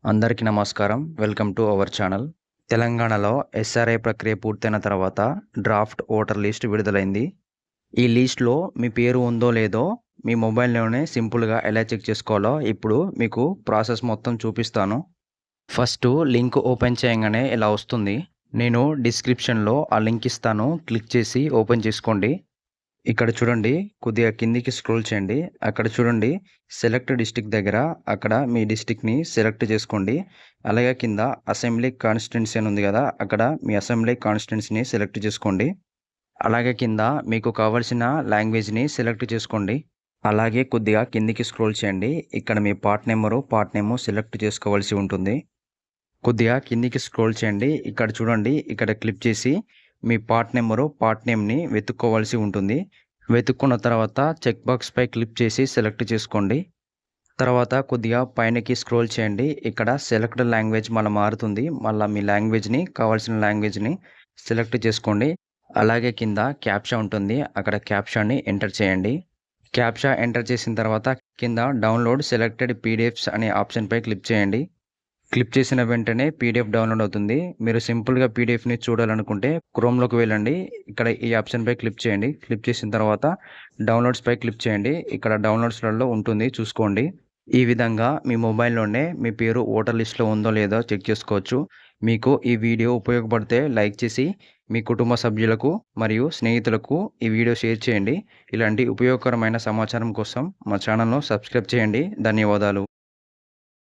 అందరికీ నమస్కారం. Welcome to our channel. తెలంగాణలో ఎస్ఆర్ఐ ప్రక్రియ పూర్తయిన తర్వాత డ్రాఫ్ట్ ఓటర్ లిస్ట్ విడుదలైంది. ఈ లిస్ట్‌లో మీ పేరు ఉందో లేదో మీ మొబైల్‌లోనే సింపుల్‌గా ఎలా చెక్ చేసుకోవాలో ఇప్పుడు మీకు ప్రాసెస్ మొత్తం చూపిస్తాను. ఫస్టు లింక్ ఓపెన్ చేయంగానే ఇలా వస్తుంది. నేను డిస్క్రిప్షన్‌లో ఆ లింక్ ఇస్తాను. క్లిక్ చేసి ఓపెన్ చేసుకోండి. ఇక్కడ చూడండి, కొద్దిగా కిందికి స్క్రోల్ చేయండి. అక్కడ చూడండి, సెలెక్ట్ డిస్ట్రిక్ట్ దగ్గర అక్కడ మీ డిస్ట్రిక్ట్‌ని సెలెక్ట్ చేసుకోండి. అలాగే కింద అసెంబ్లీ కాన్స్టిట్యుయెన్సీ అని ఉంది కదా, అక్కడ మీ అసెంబ్లీ కాన్స్టిట్యుయెన్సీని సెలెక్ట్ చేసుకోండి. అలాగే కింద మీకు కావాల్సిన లాంగ్వేజ్‌ని సెలెక్ట్ చేసుకోండి. అలాగే కొద్దిగా కిందికి స్క్రోల్ చేయండి. ఇక్కడ మీ పార్ట్ నేము సెలెక్ట్ చేసుకోవాల్సి ఉంటుంది. కొద్దిగా కిందికి స్క్రోల్ చేయండి. ఇక్కడ చూడండి, ఇక్కడ క్లిక్ చేసి మీ పార్ట్ నేమ్‌ని వెతుక్కోవాల్సి ఉంటుంది. వెతుక్కున్న తర్వాత చెక్ బాక్స్‌పై క్లిక్ చేసి సెలెక్ట్ చేసుకోండి. తర్వాత కొద్దిగా పైనకి స్క్రోల్ చేయండి. ఇక్కడ సెలెక్ట్ లాంగ్వేజ్ మారుతుంది. మళ్ళా మీ కావాల్సిన లాంగ్వేజ్‌ని సెలెక్ట్ చేసుకోండి. అలాగే కింద క్యాప్చా ఉంటుంది. అక్కడ క్యాప్చాని ఎంటర్ చేయండి. క్యాప్చా ఎంటర్ చేసిన తర్వాత కింద డౌన్‌లోడ్ సెలెక్టెడ్ పీడీఎఫ్స్ అనే ఆప్షన్‌పై క్లిక్ చేయండి. క్లిక్ చేసిన వెంటనే పీడీఎఫ్ డౌన్లోడ్ అవుతుంది. మీరు సింపుల్‌గా పీడీఎఫ్‌ని చూడాలనుకుంటే క్రోమ్‌లోకి వెళ్ళండి. ఇక్కడ ఈ ఆప్షన్‌పై క్లిక్ చేయండి. క్లిక్ చేసిన తర్వాత డౌన్లోడ్స్‌పై క్లిక్ చేయండి. ఇక్కడ డౌన్లోడ్స్‌లలో ఉంటుంది, చూసుకోండి. ఈ విధంగా మీ మొబైల్‌లోనే మీ పేరు ఓటర్ లిస్ట్‌లో ఉందో లేదో చెక్ చేసుకోవచ్చు. మీకు ఈ వీడియో ఉపయోగపడితే లైక్ చేసి మీ కుటుంబ సభ్యులకు మరియు స్నేహితులకు ఈ వీడియో షేర్ చేయండి. ఇలాంటి ఉపయోగకరమైన సమాచారం కోసం మా ఛానల్‌ను సబ్స్క్రైబ్ చేయండి. ధన్యవాదాలు.